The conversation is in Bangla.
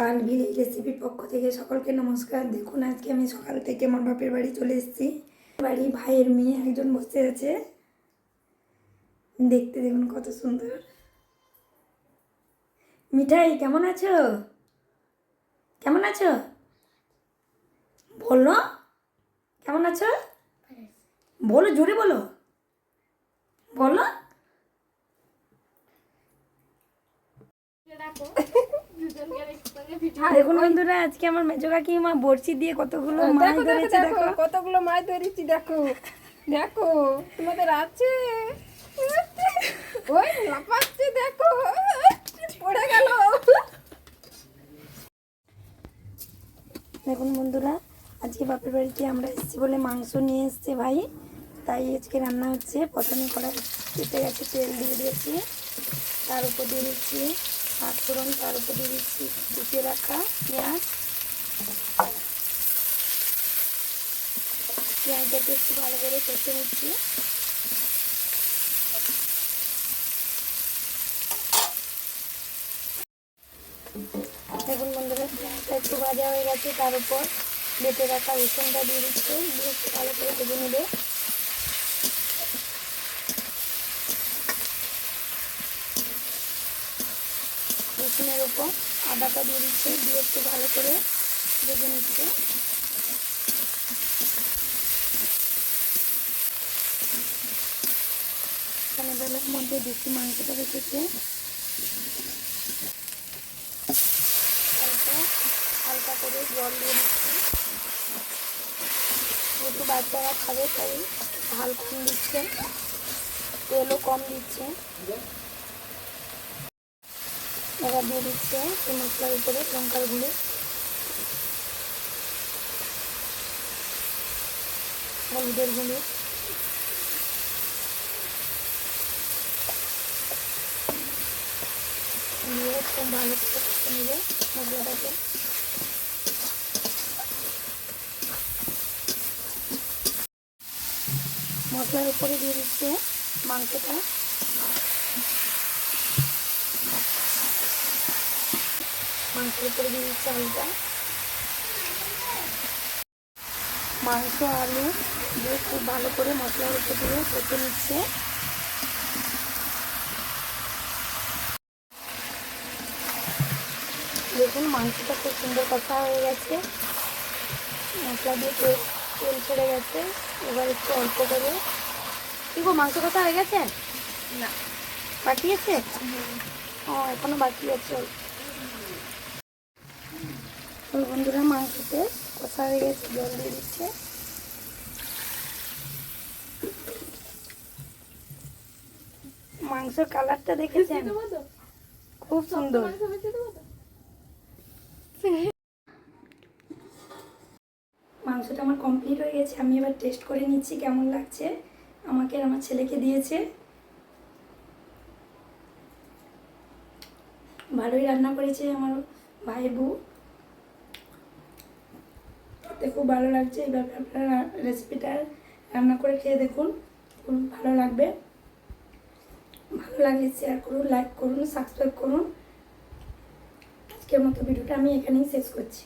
পানভিল রেসিপির পক্ষ থেকে সকলকে নমস্কার। দেখুন আজকে আমি সকাল থেকে আমার বাপের বাড়ি চলে এসেছি। বাড়ি ভাইয়ের মেয়ে একজন বসে আছে, দেখতে দেখুন কত সুন্দর। মিঠাই কেমন আছো? কেমন আছো বলো, কেমন আছো বলো, জোরে বলো, বলো। দেখুন বন্ধুরা, আজকে আমার মেজো কাকিমা বড়শি দিয়ে কতগুলো মাছ ধরেছে। দেখো কতগুলো মাছ ধরেছি, দেখো দেখো তোমাদের আছে। ওই লাফাচ্ছে, দেখো পড়ে গেল। দেখুন বন্ধুরা, আজকে বাপের বাড়িতে আমরা এসেছি বলে মাংস নিয়ে এসছে ভাই, তাই আজকে রান্না হচ্ছে। প্রথমে কড়াই কেটে গেছে, তেল দিয়ে দিয়েছি, তার উপর দিয়ে দিচ্ছি পাঁচফোড়ন, তার উপর দিয়ে দিচ্ছি কুচিয়ে রাখা পেঁয়াজ। পেঁয়াজটাকে একটু ভালো করে কষে নিচ্ছি। দেখুন বন্ধুরা, পেঁয়াজটা একটু ভাজা হয়ে গেছে, তার উপর বেটে রাখা রসুনটা দিয়ে দিচ্ছে, দিয়ে একটু ভালো করে ভেজে নেবে। রসুনের উপর আদাটা দিয়ে দিচ্ছে, দিয়ে একটু ভালো করে ভেজে নিচ্ছে। এখানে বেলার মধ্যে বেশি মাংসটা রেখেছে, হালকা করে জল দিয়ে দিচ্ছে। যেহেতু বাচ্চারা খাবে তাই ঝাল কম দিচ্ছে, তেলও কম দিচ্ছে। এবার দিয়ে দিচ্ছে এই মশলার উপরে লঙ্কার গুঁড়ো, হলুদের গুঁড়ো, দিয়ে খুব ভালো করে কষে নেবে মশলাটাকে। মশলার উপরে দিয়ে দিচ্ছে মাংসটা, মাংসের উপরে দিয়ে দিচ্ছে আলুটা। মাংস আলু দিয়ে খুব ভালো করে মশলার উপর দিয়ে কষে নিচ্ছে। দেখুন মাংসটা খুব সুন্দর কষা হয়ে গেছে, মশলা দিয়ে তেল ছেড়ে গেছে। এবার একটু অল্প করে, কি গো মাংস কষা হয়ে গেছে না বাকি আছে? ও এখনো বাকি আছে। ওই বন্ধুরা, মাংসতে কষা হয়ে গেছে, জল দিয়ে দিচ্ছে। মাংসের কালারটা দেখেছেন, খুব সুন্দর। মাংসটা আমার কমপ্লিট হয়ে গেছে, আমি এবার টেস্ট করে নিচ্ছি কেমন লাগছে। আমাকে আর আমার ছেলেকে দিয়েছে, ভালোই রান্না করেছে আমার ভাই বউ, খুব ভালো লাগছে। এইভাবে আপনারা রেসিপিটা রান্না করে খেয়ে দেখুন, খুব ভালো লাগবে। ভালো লাগলে শেয়ার করুন, লাইক করুন, সাবস্ক্রাইব করুন। আজকের মতো ভিডিওটা আমি এখানেই শেষ করছি।